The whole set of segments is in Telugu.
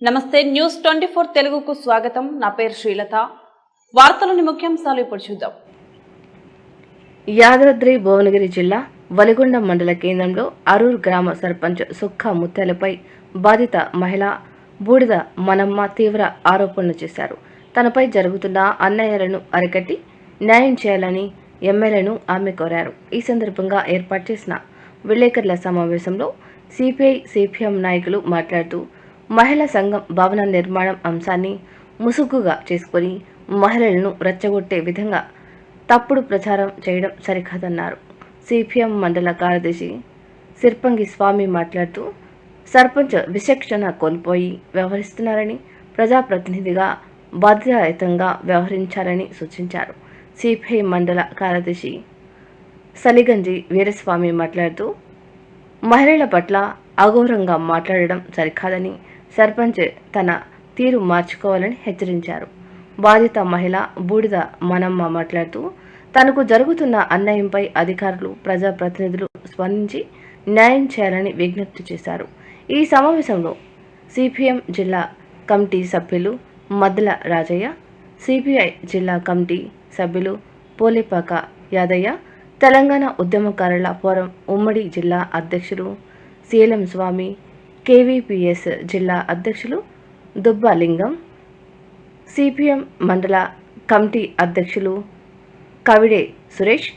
నమస్తే న్యూస్ 24 తెలుగుకు స్వాగతం. నా పేరు శ్రీలత. వార్తలోని ముఖ్యాంశాలు ఇప్పుడు చూద్దాం. యాదాద్రి భువనగిరి జిల్లా వలిగొండ మండల కేంద్రంలో అరూర్ గ్రామ సర్పంచ్ సుక్క ముత్యాలపై బాధిత మహిళ బూడిద మనమ్మ తీవ్ర ఆరోపణలు చేశారు. తనపై జరుగుతున్న అన్యాయాలను అరికట్టి న్యాయం చేయాలని ఎమ్మెల్యేను ఆమె కోరారు. ఈ సందర్భంగా ఏర్పాటు చేసిన విలేకరుల సమావేశంలో సిపిఐ సిపిఎం నాయకులు మాట్లాడుతూ మహిళా సంఘం భవన నిర్మాణం అంశాన్ని ముసుగుగా చేసుకుని మహిళలను రెచ్చగొట్టే విధంగా తప్పుడు ప్రచారం చేయడం సరికాదన్నారు. సిపిఎం మండల కార్యదర్శి సిర్పంగి స్వామి మాట్లాడుతూ సర్పంచ్ విచక్షణ కోల్పోయి వ్యవహరిస్తున్నారని, ప్రజాప్రతినిధిగా బాధ్యతాయుతంగా వ్యవహరించాలని సూచించారు. సిపిఐ మండల కార్యదర్శి సలిగంజి వీరస్వామి మాట్లాడుతూ మహిళల పట్ల అఘోరంగా మాట్లాడడం సరికాదని, సర్పంచ్ తన తీరు మార్చుకోవాలని హెచ్చరించారు. బాధిత మహిళ బూడిద మనమ్మ మాట్లాడుతూ తనకు జరుగుతున్న అన్యాయంపై అధికారులు, ప్రజాప్రతినిధులు స్పందించి న్యాయం చేయాలని విజ్ఞప్తి చేశారు. ఈ సమావేశంలో సిపిఎం జిల్లా కమిటీ సభ్యులు మద్దల రాజయ్య, సిపిఐ జిల్లా కమిటీ సభ్యులు పోలేపాక యాదయ్య, తెలంగాణ ఉద్యమకారుల ఫోరం ఉమ్మడి జిల్లా అధ్యక్షులు శీలం స్వామి, కేవీపీఎస్ జిల్లా అధ్యక్షులు దుబ్బాలింగం, సిపిఎం మండల కమిటీ అధ్యక్షులు కవిడే సురేష్,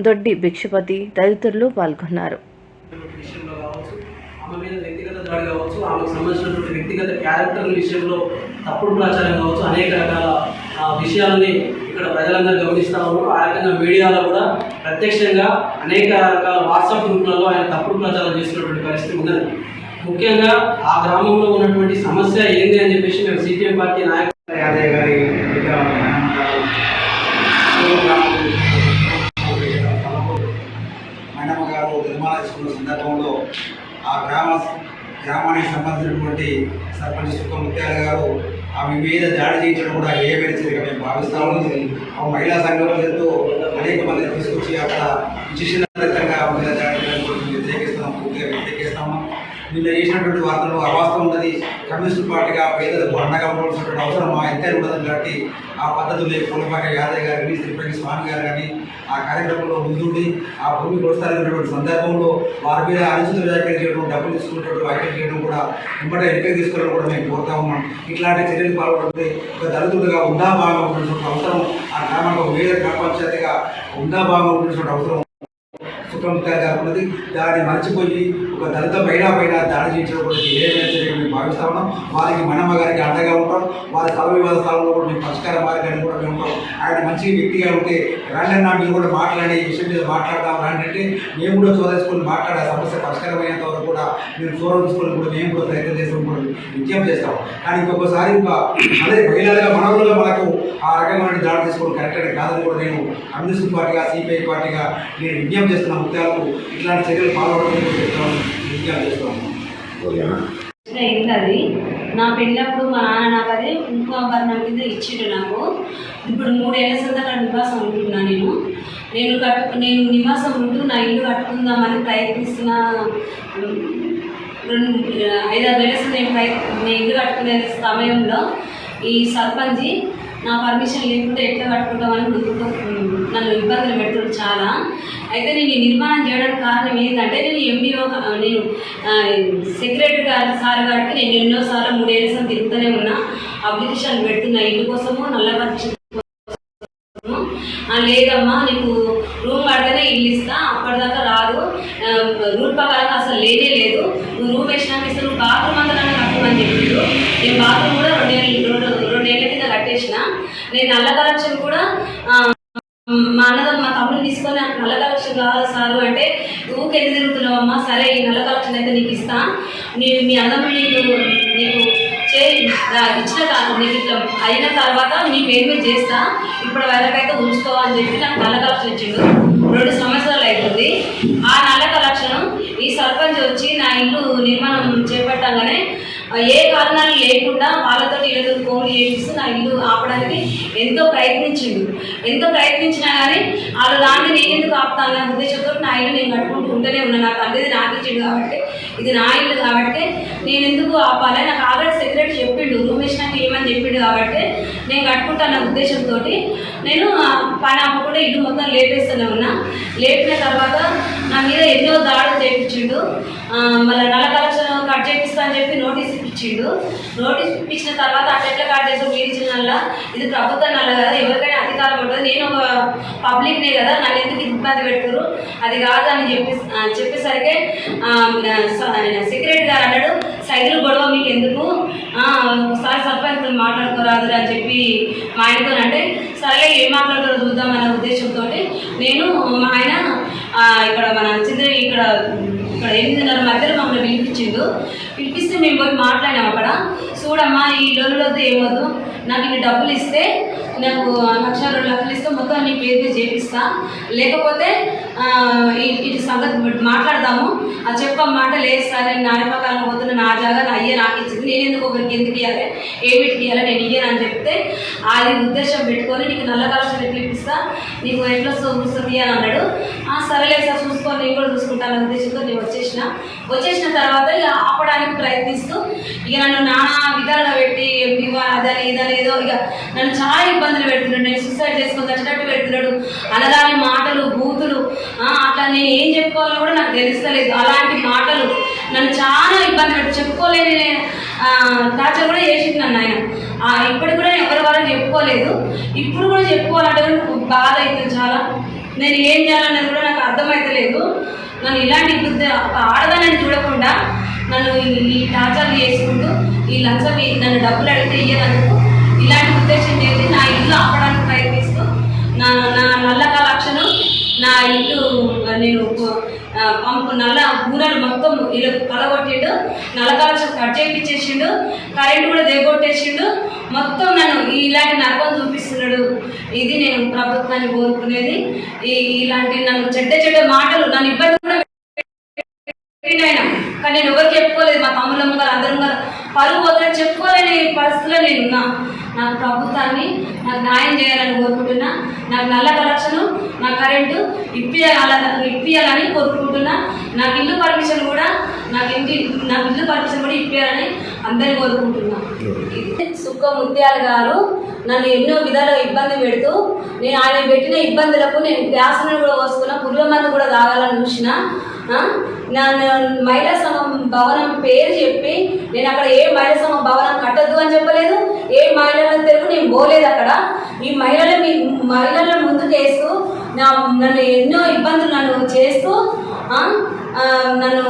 దొడ్డి భిక్షపతి తదితరులు పాల్గొన్నారు. ఆమెకు సంబంధించినటువంటి వ్యక్తిగత క్యారెక్టర్ల విషయంలో తప్పుడు ప్రచారం కావచ్చు, అనేక రకాల విషయాలని ఇక్కడ ప్రజలందరూ గమనిస్తూ ఉన్నారు. ఆ రకంగా మీడియాలో కూడా ప్రత్యక్షంగా అనేక రకాల వాట్సాప్ గ్రూపులలో ఆయన తప్పుడు ప్రచారం చేస్తున్నటువంటి పరిస్థితి ఉన్నది. ముఖ్యంగా ఆ గ్రామంలో ఉన్నటువంటి సమస్య ఏంది అని చెప్పేసి మేము సిపిఎం పార్టీ నాయకులు యాదయ్య గారి మేనమ్మ గారు నిర్మాణ చేసుకున్న సందర్భంలో ఆ గ్రామానికి సంబంధించినటువంటి సర్పంచ్ సుక్క ముత్యాల గారు ఆమె మీద దాడి చేయించడం కూడా ఏమైనా చర్యగా మేము భావిస్తాము. ఆ మహిళా సంఘంలో ఎంతో అనేక మందిని తీసుకొచ్చి అక్కడ విశేషంగా మీద దాడి వ్యతిరేకిస్తున్నాం, పూర్తిగా వ్యతిరేకిస్తాము. నిన్న చేసినటువంటి వార్తలు అవాస్తవం ఉన్నది. కమ్యూనిస్టు పార్టీగా పేదలకు అండగా ఉండవలసినటువంటి అవసరం మా ఎంతైనా ఉన్నది కాబట్టి ఆ పద్ధతులు పూలపాక యాదయ్య గారిని, శ్రీపతి స్వామి గారు కానీ ఆ కార్యక్రమంలో ముందుండి ఆ భూమి కొనసాగినటువంటి సందర్భంలో వారి మీద అనుచిత వ్యాఖ్యలు చేయడం, డబ్బులు తీసుకున్నటువంటి వ్యాఖ్యలు చేయడం కూడా వెంబడే వెనక్కి తీసుకోవడం కూడా మేము కోరుతా ఉన్నాం. ఇట్లాంటి చర్యలు పాల్గొంటే ఒక దళితుడిగా ఉందాభాగంగా ఉన్నటువంటి అవసరం, ఆ గ్రామానికి ఒక వేద గ్రామ పంచాయతీగా ఉందాభాగంగా ఉన్నటువంటి అవసరం సుఖముత్యాల గారు ఉన్నది. దాన్ని మర్చిపోయి ఒక దళిత మహిళ పైన దాడి చేయించడం కూడా ఏమైనా చర్యగా మేము భావిస్తా ఉన్నాం. వారికి మనమ్మ గారికి అండగా ఉంటాం. వారి స్థల వివాద స్థలంలో కూడా మేము పరిష్కార మార్గాన్ని కూడా మేము ఉంటాం. ఆయన మంచి వ్యక్తిగా ఉంటే రాండన్నా మీరు కూడా మాట్లాడే ఈ విషయం మీద మాట్లాడదాం రాంటే మేము కూడా చోదించుకొని మాట్లాడే సమస్య పరిష్కారమైనంత వరకు కూడా మేము చోదించుకొని కూడా మేము కూడా ప్రయత్నం చేస్తాం, కూడా విజ్ఞప్తి చేస్తాం. కానీ ఇంకొకసారి ఇంకా అదే మహిళలుగా మనవులుగా మనకు ఆ రకమైన దాడి చేసుకోవడం కరెక్ట్ కాదని కూడా నేను కమ్యూనిస్ట్ పార్టీగా, సిపిఐ పార్టీగా నేను విజ్ఞప్తి చేస్తున్న ముత్యాలకు ఇట్లాంటి చర్యలు పాల్గొనడం విజ్ఞప్తి చేస్తాము. అది నా పెళ్ళప్పుడు మా నాన్న నాకు అది ఇంకో ఆభరణం కింద ఇచ్చిండు. నాకు ఇప్పుడు 3 ఏళ్ల సంత అక్కడ నివాసం ఉంటున్నా. నేను నివాసం ఉంటూ నా ఇల్లు కట్టుకుందామని ప్రయత్నిస్తున్న 5-6 ఏళ్ల నేను ఇల్లు కట్టుకునే సమయంలో ఈ సర్పంచ్ నా పర్మిషన్ లేకుండా ఎట్లా కట్టుకుంటామని నన్ను ఇబ్బందులు పెడుతుంది చాలా. అయితే నేను ఈ నిర్మాణం చేయడానికి కారణం ఏంటంటే నేను ఎండిఓ, నేను సెక్రటరీ గారు సార్ గారికి నేను ఎన్నోసార్లు 3 ఏళ్ల సంది తిరుగుతూనే ఉన్నా. అప్లికేషన్ పెడుతున్నా ఇల్లు కోసము, నల్ల పర్మిషన్ కోసము. లేదమ్మా నీకు రూమ్ కడితేనే ఇల్లు ఇస్తా, అప్పటిదాకా రాదు, రూల్ ప్రకారంగా అసలు లేనే లేదు, నువ్వు రూమ్ వేసినాక ఇస్తే నువ్వు బాత్రూమ్ అంతా కట్టమని చెప్పిండు. నేను బాత్రూమ్ కూడా 2 ఏళ్ళ కింద కట్టేసిన. నేను నల్ల కలెక్షన్ కూడా మా తమ్ముడిని తీసుకొని నాకు నల్ల కలెక్షన్ కావాలి సారు అంటే, ఊరికి ఎన్ని తిరుగుతున్నావమ్మా, సరే ఈ నల్ల కలెక్షన్ అయితే నీకు ఇస్తా, మీ అన్నమ్మ నీకు ఇచ్చిన నీకు ఇట్లా అయిన తర్వాత నీ పేరు మీద చేస్తా, ఇప్పటి వరకైతే ఉంచుకో అని చెప్పి నాకు నల్ల కలెక్షన్ ఇచ్చిండు. 2 సంవత్సరాలు అవుతుంది. ఆ నల్ల కలెక్షన్ ఈ సర్పంచ్ వచ్చి నా ఇల్లు నిర్మాణం చేపట్టగానే ఏ కారణాలు లేకుండా వాళ్ళతో వీళ్ళతో ఫోన్ చేపిస్తూ నా ఇల్లు ఆపడానికి ఎంతో ప్రయత్నించినా కానీ వాళ్ళు దాన్ని నేను ఎందుకు ఆపుతాను అనే ఉద్దేశంతో నా ఇల్లు నేను కట్టుకుంటూ ఉంటూనే ఉన్నాను. నాకు అందేది నాకు ఇచ్చిండు కాబట్టి ఇది నా ఇల్లు కాబట్టి నేను ఎందుకు ఆపాలి, నాకు ఆల్రెడీ సెక్రటరీ చెప్పిండు రూమేష్ నాకు ఏమని చెప్పిండు కాబట్టి నేను కట్టుకుంటాను ఉద్దేశంతో నేను పని ఆపకుండా ఇల్లు మొత్తం లేపేస్తూనే ఉన్నా. లేపిన తర్వాత నా మీద ఎన్నో దాడులు చేయించిండు. మళ్ళీ నల్ల కలెక్షన్ కట్ చేపిస్తా అని చెప్పి నోటీస్ ఇప్పించిండు. నోటీస్ ఇప్పించిన తర్వాత అట్లా కట్ చేస్తాం మీరు ఇచ్చిన నల్ల, ఇది ప్రభుత్వం నల్ల కదా, ఎవరికైనా అధికారం ఉంటుంది, నేను ఒక పబ్లిక్నే కదా, నన్ను ఎందుకు ఇబ్బంది పెడతారు, అది కాదు అని చెప్పేసరికి సెక్రటరీ గారు అన్నాడు సైకిల్ గొడవ మీకు ఎందుకు, ఒకసారి సర్పంచ్ మాట్లాడుకోరాదు అని చెప్పి మా ఆయనతో అంటే సరే ఏం మాట్లాడుతారో చూద్దామన్న ఉద్దేశంతో నేను మా ఆయన ఇక్కడ మన ఇక్కడ 8:30 మధ్యలో మమ్మల్ని పిలిపిస్తే మేము పోయి మాట్లాడినాం. అక్కడ చూడమ్మా ఈ లోన్లతో ఏమొద్దు, నాకు ఇన్ని డబ్బులు ఇస్తే నాకు 1,00,000 2 లక్షలు ఇస్తే మొత్తం నీ పేరు మీద చేపిస్తా, లేకపోతే ఇది సంగతి మాట్లాడదాము, అది చెప్పమాట లేదు సార్ నేను న్యాయపకాలను పోతున్నా, నా జాగా నా అయ్యే నాకు ఇచ్చింది, నేను ఎందుకు ఒకరికి ఎందుకు ఇవ్వాలి, ఏమిటికి ఇవ్వాలి, నేను ఇయ్యను అని చెప్తే అది ఉద్దేశం పెట్టుకొని నీకు నల్ల కలెక్షన్ ఎట్లా ఇప్పిస్తా, నీకు ఎట్లా చూస్తుంది అని అన్నాడు. సరేలే సార్ చూసుకొని నేను కూడా చూసుకుంటాను ఉద్దేశంతో నేను వచ్చేసిన తర్వాత ఇక ఆపడానికి ప్రయత్నిస్తూ ఇక నన్ను నానా విధాలుగా పెట్టి అదని ఇదని ఏదో ఇక నన్ను చాలా ఇబ్బందులు పెడుతున్నాడు. నేను సూసైడ్ చేసుకొని వచ్చేటట్టు పెడుతున్నాడు, అనగాని మాటలు బూతులు, అట్లా నేను ఏం చెప్పుకోవాలో కూడా నాకు తెలుస్తలేదు. అలాంటి మాటలు నన్ను చాలా ఇబ్బంది పెట్టి చెప్పుకోలేని టార్చర్ కూడా చేసింది నన్ను ఆయన. ఇప్పటికి కూడా నేను ఎవరి వరకు చెప్పుకోలేదు, ఇప్పుడు కూడా చెప్పుకోవాలంటే నాకు బాధ అవుతుంది చాలా. నేను ఏం చేయాలన్నది కూడా నాకు అర్థమవుతలేదు. నన్ను ఇలాంటి బుద్ధి ఆడదానని చూడకుండా నన్ను ఈ టార్చర్లు చేసుకుంటూ ఈ లంచం నన్ను డబ్బులు అడిగితే ఇయ్యనందుకు ఇలాంటి ఉద్దేశం చేసి నా ఇల్లు ఆపడానికి ప్రయత్నిస్తూ నా నల్ల కలెక్షన్ నా ఇల్లు నేను నల్ల కూరలు మొత్తం ఇలా పలగొట్టిండు, నల్ల కలెక్షన్ కట్ చేయించేసిండు, కరెంట్ కూడా దిగొట్టేసిండు, మొత్తం నన్ను ఇలాంటి నరకం చూపిస్తున్నాడు. ఇది నేను ప్రభుత్వాన్ని కోరుకునేది. ఇలాంటి నన్ను చెడ్డ మాటలు నన్ను ఇబ్బంది కూడా అయినా కానీ నేను ఎవరికి చెప్పుకోలేదు. మా తమ్ముళ్ళమ్మ గారు అందరం గారు పరుగు పోతున్నా చెప్పుకోలేని పరిస్థితిలో నేనున్నా. నాకు ప్రభుత్వాన్ని నాకు న్యాయం చేయాలని కోరుకుంటున్నా. నాకు నల్ల కలెక్షన్ నా కరెంటు ఇప్పియాలని కోరుకుంటున్నా. నాకు ఇల్లు పర్మిషన్ కూడా ఇప్పియాలని అందరినీ కోరుకుంటున్నా. సుక్క ముత్యాల గారు నన్ను ఎన్నో విధాలుగా ఇబ్బంది పెడుతూ నేను ఆయన పెట్టిన ఇబ్బందులకు నేను గ్యాస్ను కూడా పోసుకున్నా, పురుగుల మందు కూడా తాగాలని చూసిన. నన్ను మహిళా సంఘం భవనం పేరు చెప్పి నేను అక్కడ ఏ మహిళా సంఘం భవనం కట్టద్దు అని చెప్పలేదు, ఏ మహిళల తెలుగు నేను పోలేదు. అక్కడ ఈ మహిళలను ముందుకేస్తూ నన్ను ఎన్నో ఇబ్బందులు నన్ను చేస్తూ నన్ను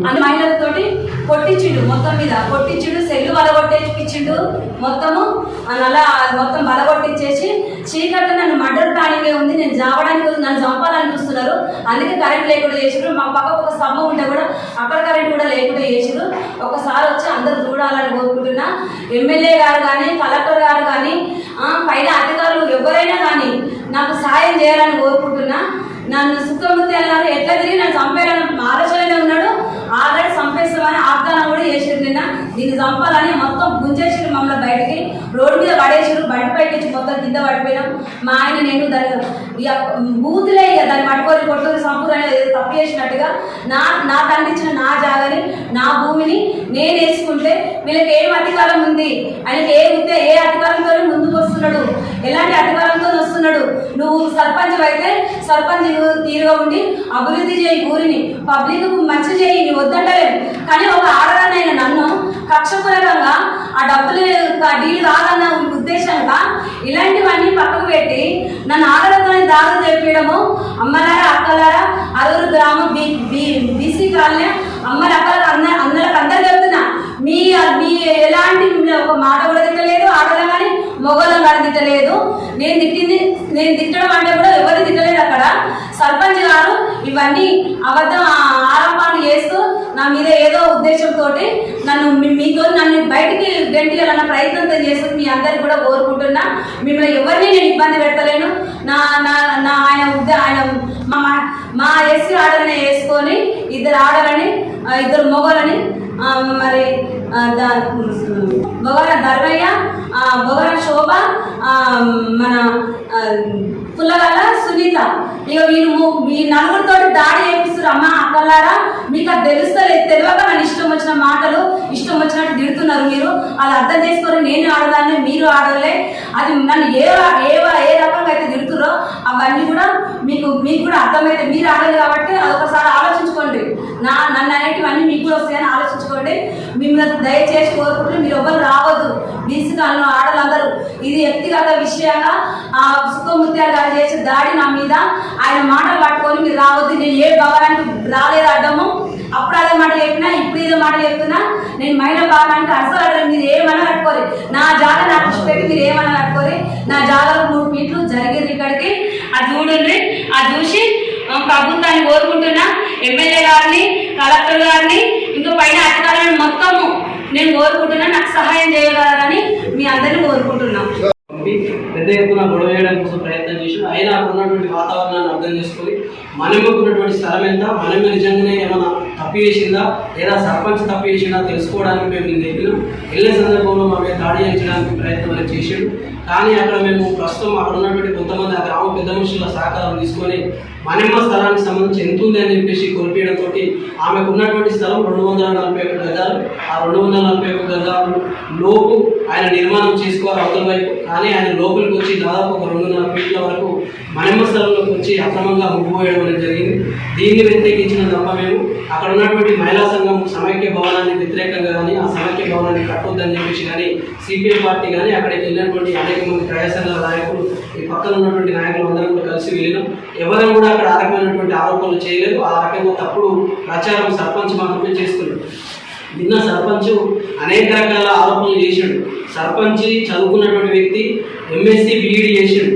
అన్ని మహిళలతోటి కొట్టించిండు, మొత్తం మీద కొట్టించిండు, సెల్లు బలగొట్టించిండు, మొత్తం బలగొట్టించేసి చీకట్లో నన్ను మర్డర్ ప్లానింగే ఉంది, నేను జావడానికి నన్ను చంపాలని చూస్తున్నారు, అందుకే కరెంట్ లేకుండా చేసారు. మా పక్కకు ఒక స్తంభం ఉంటే కూడా అక్కడ కరెంట్ కూడా లేకుండా చేసారు. ఒకసారి వచ్చి అందరూ చూడాలని కోరుకుంటున్నా. ఎమ్మెల్యే గారు కానీ కలెక్టర్ గారు కానీ పైన అధికారులు ఎవరైనా కానీ నాకు సాయం చేయాలని కోరుకుంటున్నా. నన్ను సుఖముత్యాల గారు ఎట్లా తిరిగి నన్ను చంపేయాలని ఆలోచనలో ఉన్నాడు. ఆల్రెడీ చంపేస్తామని ఆగ్దానం కూడా చేసారు. దీన్ని చంపాలని మొత్తం గుంజేసారు, మమ్మల్ని బయటికి రోడ్డు మీద పడేసారు, బండి పైకి మొత్తం కింద పడిపోయినాం. మా ఆయన నేను దాన్ని బూతులే ఇక దాన్ని పట్టుకొని కొట్టుకొని సంపూర్ణ తప్పు చేసినట్టుగా నా తండ్రిచ్చిన నా జాగని నా భూమిని నేను వేసుకుంటే వీళ్ళకి ఏం అధికారం ఉంది, ఆయనకి ఏ అధికారంతో ముందుకు వస్తున్నాడు, ఎలాంటి అధికారంతో వస్తున్నాడు. నువ్వు సర్పంచ్ అయితే సర్పంచ్ తీరుగా ఉండి అభివృద్ధి చేయి, ఊరిని పబ్లిక్ మంచి చేయి, నీ వద్దంటలేము. కానీ ఒక ఆడదానైనా నన్ను కక్షపూర్వకంగా ఆ డబ్బులు డీల్ కాదన్న ఉద్దేశంగా ఇలాంటివన్నీ పక్కకు పెట్టి నన్ను ఆడలతో దారులు తెప్పించడము. అమ్మలారా అక్కలారా అరూరు గ్రామం బీసీ కాలనీ అమ్మల అక్కలకు అందరికి అందరు చెప్తున్నా, మీ ఎలాంటి ఒక మాట కూడా తిట్టలేదు, ఆడడం కానీ మొగోళ్ళం కానీ తిట్టలేదు. నేను తిట్టడం అంటే కూడా ఎవరు తిట్టలేదు. అక్కడ సర్పంచ్ గారు ఇవన్నీ అబద్ధం ఆరోపణలు చేస్తూ నా మీద ఏదో ఉద్దేశంతో నన్ను బయటికి గంటియాలన్న ప్రయత్నంతో చేస్తూ మీ అందరికి కూడా కోరుకుంటున్నా. మిమ్మల్ని ఎవరిని నేను ఇబ్బంది పెట్టలేను. ఆయన మా ఎస్సీ ఆడలని వేసుకొని ఇద్దరు మొగలని మరి మొగల ధర్మయ్య, మొగల శోభ, మన పుల్లగల్ల సునీత. ఇక వీళ్ళు మీ నలుగురితో దాడి చేపిస్తారు. అమ్మ అక్కలారా, మీకు అది తెలుస్తలేదు, తెలియక నన్ను ఇష్టం వచ్చిన మాటలు ఇష్టం వచ్చినట్టు తిడుతున్నారు. మీరు అది అర్థం చేసుకొని నేను ఆడదాన్ని, మీరు ఆడలే. అది నన్ను ఏ రకంగా అయితే తిడుతురో అవన్నీ కూడా మీకు కూడా అర్థమైతే మీరు ఆడలేదు కాబట్టి అదొకసారి ఆలోచించుకోండి. నన్ను అనేటివన్నీ మీకు కూడా వస్తాయని ఆలోచించుకోండి. మిమ్మల్ని దయచేసి కోరుకుంటే మీరు ఎవరు రావద్దు. బీసీ కాలంలో ఆడలందరూ ఇది వ్యక్తిగత విషయంగా సుఖముత్యాలు గారు చేసే దాడి నా మీద ఆయన మాటలు పట్టుకొని మీరు రావద్దు. నేను ఏ భవనానికి రాలేదు అడ్డము. అప్పుడు అదే మాట చెప్పినా, ఇప్పుడు ఇదే మాట చెప్తున్నా. నేను మహిళా భవనానికి అసలు మీరు ఏమన్నా కట్టుకోరు. నా జాగ నాకు ఇష్టం పెట్టి మీరు ఏమన్నా కట్టుకోరు. నా జాగాలో 3 ఫీట్లు జరిగింది ఇక్కడికి. అది చూడండి. అది చూసి ప్రభుత్వాన్ని కోరుకుంటున్నా, ఎమ్మెల్యే గారిని, కలెక్టర్ గారిని, ఇంకా పైన అధికారులను మొత్తము నేను కోరుకుంటున్నా, నాకు సహాయం చేయగలరని మీ అందరినీ కోరుకుంటున్నాం. పెద్ద ఎత్తున గొడవ వేయడానికి కోసం ప్రయత్నం చేసి అయినా అక్కడ ఉన్నటువంటి వాతావరణాన్ని అర్థం చేసుకొని మనమ్మకున్నటువంటి స్థలం ఎంత, మనమ్మ నిజంగానే ఏమైనా తప్పు చేసిందా లేదా సర్పంచ్ తప్పు చేసిందా తెలుసుకోవడానికి మేము నేను చెప్పినాం. వెళ్ళే సందర్భంలో మా మీద దాడి చేయించడానికి ప్రయత్నం చేసాడు. కానీ అక్కడ మేము ప్రస్తుతం అక్కడ ఉన్నటువంటి కొంతమంది ఆ గ్రామ పెద్ద మనుషుల సహకారం తీసుకొని మనమ్మ స్థలానికి సంబంధించి ఎంత ఉంది అని చెప్పేసి కొలిపేయడంతో ఆమెకు ఉన్నటువంటి స్థలం 241 గజాలు. ఆ 241 గజాలు లోపు ఆయన నిర్మాణం చేసుకోవాలి అవతల వైపు. కానీ ఆయన లోపలికి వచ్చి దాదాపు ఒక 2.5 ఫీట్ల వరకు మనమ్మ స్థలంలోకి వచ్చి అక్రమంగా ముగ్గుపోయడం అనేది జరిగింది. దీన్ని వ్యతిరేకించిన తప్ప మేము అక్కడ ఉన్నటువంటి మహిళా సంఘం సమైక్య భవనాన్ని వ్యతిరేకంగా కానీ ఆ సమైక్య భవనాన్ని కట్టొద్దని చెప్పేసి కానీ సిపిఎం పార్టీ కానీ అక్కడికి వెళ్ళినటువంటి అనేక మంది ప్రజా సంఘాల నాయకులు, ఈ పక్కన ఉన్నటువంటి నాయకులు అందరం కూడా కలిసి వెళ్ళినాం. ఎవరైనా కూడా అక్కడ ఆ రకమైనటువంటి ఆరోపణలు చేయలేదు. ఆ రకంగా తప్పుడు ప్రచారం సర్పంచ్ మాత్రమే చేస్తున్నాడు. నిన్న సర్పంచ్ అనేక రకాల ఆరోపణలు చేశాడు. సర్పంచ్ చదువుకున్నటువంటి వ్యక్తి, ఎంఎస్సి బీఈడి చేశాడు.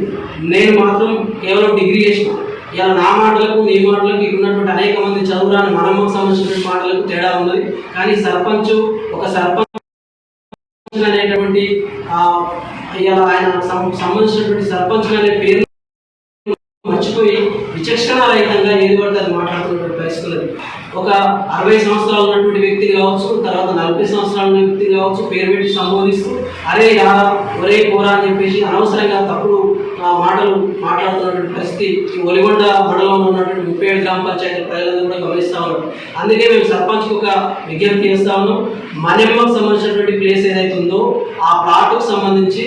నేను మాత్రం కేవలం డిగ్రీ చేసిన. ఇలా నా మాటలకు నీ మాటలకు ఇక్కడ ఉన్నటువంటి అనేక మంది చదువురాని మనమ్మకు సంబంధించినటువంటి మాటలకు తేడా ఉన్నది. కానీ సర్పంచ్ ఒక సర్పంచ్ అనేటువంటి ఇలా ఆయన సంబంధించినటువంటి సర్పంచ్ అనే పేరు మర్చిపోయి విచక్షణారహితంగా ఏది పడితే అది మాట్లాడుతున్నటువంటి పరిస్థితులు. ఒక 60 సంవత్సరాలు ఉన్నటువంటి వ్యక్తి కావచ్చు, తర్వాత 40 సంవత్సరాల వ్యక్తి కావచ్చు, పేరు పెట్టి సంబోధిస్తూ అరే యారా ఒరే కోరా అని చెప్పేసి అనవసరంగా తప్పుడు మాటలు మాట్లాడుతున్నటువంటి పరిస్థితి ఈ ఒలిగొండ మండలంలో ఉన్నటువంటి 37 గ్రామ పంచాయతీ ప్రజలందరూ కూడా గమనిస్తూ ఉన్నారు. అందుకే మేము సర్పంచ్కి ఒక విజ్ఞప్తి చేస్తా ఉన్నాం. మనమ్మకు సంబంధించినటువంటి ప్లేస్ ఏదైతే ఉందో ఆ ప్లాట్కు సంబంధించి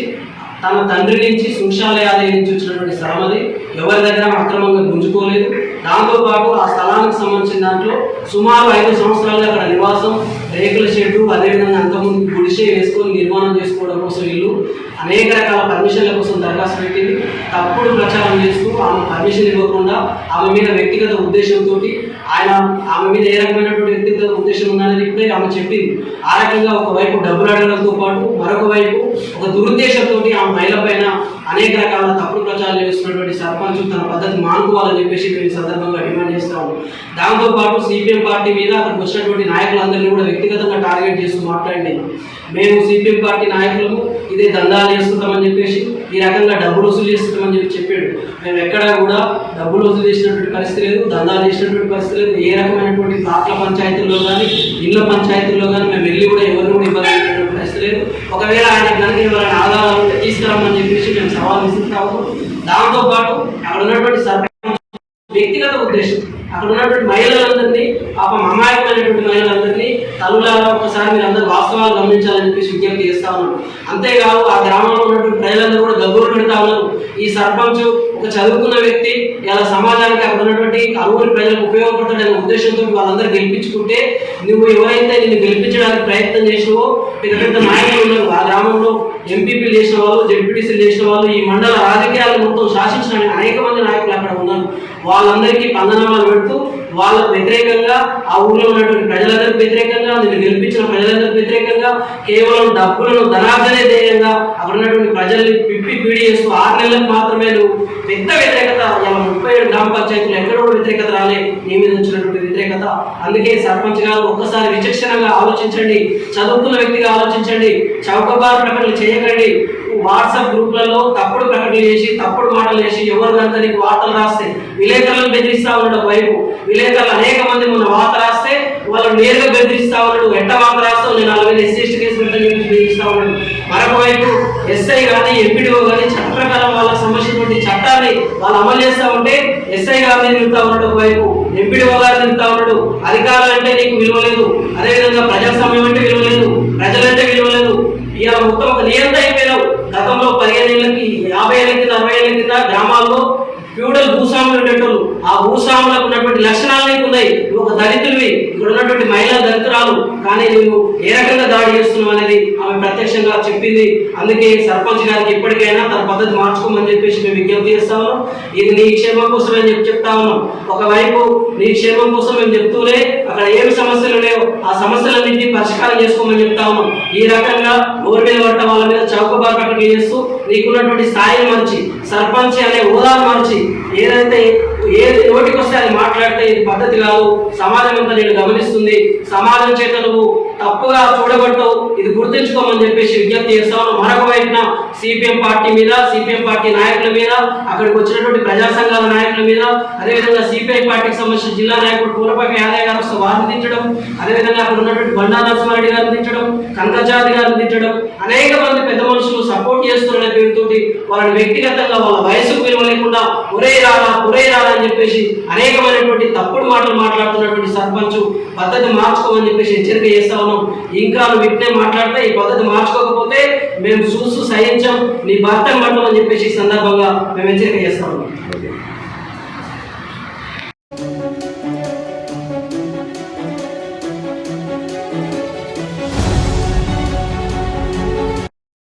తన తండ్రి నుంచి సుంశాలయాలయ నుంచి వచ్చినటువంటి స్థలం అది ఎవరి దగ్గర అక్రమంగా గుంజుకోలేదు. దాంతోపాటు ఆ స్థలానికి సంబంధించిన దాంట్లో సుమారు 5 సంవత్సరాలుగా అక్కడ నివాసం, రేకుల షెడ్డు, అదేవిధంగా అంతకుముందు గుడిసె వేసుకొని నిర్మాణం చేసుకోవడం కోసం ఇల్లు అనేక రకాల పర్మిషన్ల కోసం దరఖాస్తు పెట్టింది. తప్పుడు ప్రచారం చేస్తూ ఆమె పర్మిషన్ ఇవ్వకుండా ఆమె మీద వ్యక్తిగత ఉద్దేశంతో ఆమె మీద ఏ రకమైనటువంటి వ్యక్తిగత ఉద్దేశం ఉందనేది ఇప్పుడే ఆమె చెప్పింది. ఆ రకంగా ఒకవైపు డబ్బులు అడగడంతో పాటు మరొక వైపు ఒక దురుద్దేశంతో ఆమె మహిళ పైన అనేక రకాల తప్పుడు ప్రచారాలు చేస్తున్నటువంటి సర్పంచ్ తన పద్ధతి మానుకోవాలని చెప్పేసి మేము ఈ సందర్భంగా డిమాండ్ చేస్తాము. దాంతోపాటు సిపిఎం పార్టీ మీద అక్కడికి వచ్చినటువంటి నాయకులందరినీ కూడా వ్యక్తిగతంగా టార్గెట్ చేస్తూ మాట్లాడి మేము సిపిఎం పార్టీ నాయకులము ఇదే దందాలు చేస్తుంటామని చెప్పేసి ఈ రకంగా డబ్బులు వసూలు చేస్తుంటామని చెప్పాడు. మేము ఎక్కడా కూడా డబ్బులు వసూలు చేసినటువంటి పరిస్థితి లేదు, దందాలు చేసినటువంటి పరిస్థితి లేదు. ఏ రకమైనటువంటి ప్లాట్ల పంచాయతీల్లో కానీ ఇళ్ళ పంచాయతీల్లో కానీ మేము వెళ్ళి కూడా ఎవరిని కూడా ఇవ్వాలనేటువంటి పరిస్థితి లేదు. ఒకవేళ ఆయన కనుక ఎవరైనా ఆధారాలు తీసుకురామని చెప్పేసి మేము సవాల్ విసురుతాము. దాంతోపాటు అక్కడ ఉన్నటువంటి సర్పంచ్ వ్యక్తిగత ఉద్దేశం అక్కడ ఉన్నటువంటి మహిళలందరినీ అమాయకమైనటువంటి మహిళలందరినీ తల్లులారా ఒకసారి మీరు అందరూ వాస్తవాలు గమనించాలని చెప్పేసి విజ్ఞప్తి చేస్తా ఉన్నాను. అంతేకాదు ఆ గ్రామంలో ఉన్నటువంటి ప్రజలందరూ కూడా గబ్బులు పెడతా ఉన్నారు. ఈ సర్పంచ్ ఒక చదువుకున్న వ్యక్తి ఇలా సమాజానికి అక్కడ ఉన్నటువంటి అరువురి ప్రజలకు ఉపయోగపడతాడనే ఉద్దేశంతో వాళ్ళందరూ గెలిపించుకుంటే నువ్వు ఎవరైతే నిన్ను గెలిపించడానికి ప్రయత్నం చేసినవో పెద్ద పెద్ద నాయకులు ఉన్నారు. ఆ గ్రామంలో ఎంపీపీలు చేసిన వాళ్ళు, జెడ్పీటీసీలు చేసిన వాళ్ళు, ఈ మండల రాజకీయాలు మొత్తం శాసించిన అనేక మంది నాయకులు అక్కడ ఉన్నారు. వాళ్ళందరికీ పందనామాలు పెడుతూ వాళ్ళకు వ్యతిరేకంగా ఆ ఊళ్ళో ఉన్నటువంటి ప్రజలందరికీ వ్యతిరేకంగా నిన్ను గెలిపించిన ప్రజలందరికీ వ్యతిరేకంగా కేవలం డబ్బులను ధనార్జనే ధ్యేయంగా అక్కడ ఉన్నటువంటి ప్రజల్ని పిప్పి పీడి చేస్తూ 6 నెలలకు మాత్రమే నువ్వు పెద్ద వ్యతిరేకత ఇలా 37 గ్రామ పంచాయతీలు ఎక్కడ కూడా వ్యతిరేకత రాలే నీ మీద వచ్చినటువంటి వ్యతిరేకత. అందుకే సర్పంచ్ గారు ఒక్కసారి విచక్షణంగా ఆలోచించండి, చదువుకున్న వ్యక్తిగా ఆలోచించండి, చౌకబారు ప్రకటనలు చేయకండి. వాట్సాప్ గ్రూప్లలో తప్పుడు ప్రకటనలు చేసి తప్పుడు మాటలు చేసి ఎవరు కనుక నీకు వార్తలు రాస్తే విలేకరులను బెదిరిస్తా ఉన్నాడు. వైపు విలేకరులు అనేక మంది మొన్న వార్త రాస్తే వాళ్ళు నేరుగా బెదిరిస్తా ఉన్నాడు. ఎట్ట వార్త రాస్తావు నేను 40 SC కేసు పెట్టని బెదిరిస్తా ఉన్నాడు. మరొక వైపు ఎస్ఐ కానీ ఎంపీడీఓ కానీ చట్ట ప్రకారం వాళ్ళకి సంబంధించినటువంటి చట్టాన్ని వాళ్ళు అమలు చేస్తూ ఉంటే ఎస్ఐ గారిని నిలుపుతా ఉన్నాడు ఒకవైపు, ఎంపీడీఓ గారిని నిలుపుతా ఉన్నాడు. అధికారులు అంటే నీకు విలువ లేదు, అదేవిధంగా ప్రజాస్వామ్యం అంటే విలువ లేదు, ప్రజలంటే విలువ లేదు. ఇవాళ మొత్తం ఒక నియంత అయిపోయినావు. గతంలో 15 ఏళ్ళకి 50 ఏళ్ళ కింద 60 ఏళ్ళ కింద గ్రామాల్లో ఫ్యూడల్ భూస్వాములు ఉండేటోళ్ళు. ఆ భూస్వాములకు ఉన్నటువంటి లక్షణాలు నీకు ఉన్నాయి. నువ్వు ఒక దళితుడివి, ఇక్కడ ఉన్నటువంటి మహిళా దళితురాలు, కానీ నువ్వు ఏ రకంగా దాడి చేస్తున్నావు అనేది ఆమె ప్రత్యక్షంగా చెప్పింది. అందుకే సర్పంచ్ గారికి ఇప్పటికైనా తన పద్ధతి మార్చుకోమని చెప్పేసి మేము విజ్ఞప్తి చేస్తా ఉన్నాం. ఇది నీ క్షేమం కోసం అని చెప్తా ఉన్నాం. ఒకవైపు నీ క్షేమం కోసం మేము చెప్తూనే అక్కడ ఏమి సమస్యలు ఉన్నాయో ఆ సమస్యలన్నింటినీ పరిష్కారం చేసుకోమని చెప్తా ఉన్నాం. ఈ రకంగా ఊరి మీద పడ్డ వాళ్ళ మీద చౌకబారు ప్రకటన చేస్తూ నీకున్నటువంటి స్థాయిని మార్చి, సర్పంచ్ అనే హోదాను మార్చి, ఏదైతే ఏది నోటికి వస్తే అది మాట్లాడితే ఇది పద్ధతి కాదు. సమాజం అంతా నేను గమనిస్తుంది, సమాజం చేత నువ్వు తప్పుగా చూడబడతావు, ఇది గుర్తుంచుకోమని చెప్పేసి విజ్ఞప్తి చేస్తాను. మరొక వైపున సిపిఎం పార్టీ మీద, సిపిఎం పార్టీ నాయకుల మీద, అక్కడికి వచ్చినటువంటి ప్రజా సంఘాల నాయకుల మీద, అదేవిధంగా సిపిఐ పార్టీకి సంబంధించిన జిల్లా నాయకుడు పూలపాక యాదయ్య గారు వస్తే వారిని దించడం, అదేవిధంగా అక్కడ ఉన్నటువంటి బండా నరసింహారెడ్డి గారిని దించడం, కనకజాతి గారిని దించడం, అనేక మంది పెద్ద మనుషులు సపోర్ట్ చేస్తున్న పేరుతోటి వాళ్ళని వ్యక్తిగతంగా వాళ్ళ వయసుకు విలువ లేకుండా ఒరే రారా అని చెప్పేసి అనేకమైనటువంటి తప్పుడు మాటలు మాట్లాడుతున్నటువంటి సర్పంచ్ పద్ధతి మార్చుకోమని చెప్పేసి హెచ్చరిక చేస్తా ఉన్నాం. ఇంకా నువ్వు ఇట్లే మాట్లాడితే ఈ పద్ధతి మార్చుకోకపోతే మేము చూస్తూ సహించాం, నీ భర్త పట్టమని చెప్పేసి ఈ సందర్భంగా మేము హెచ్చరిక చేస్తా ఉన్నాం.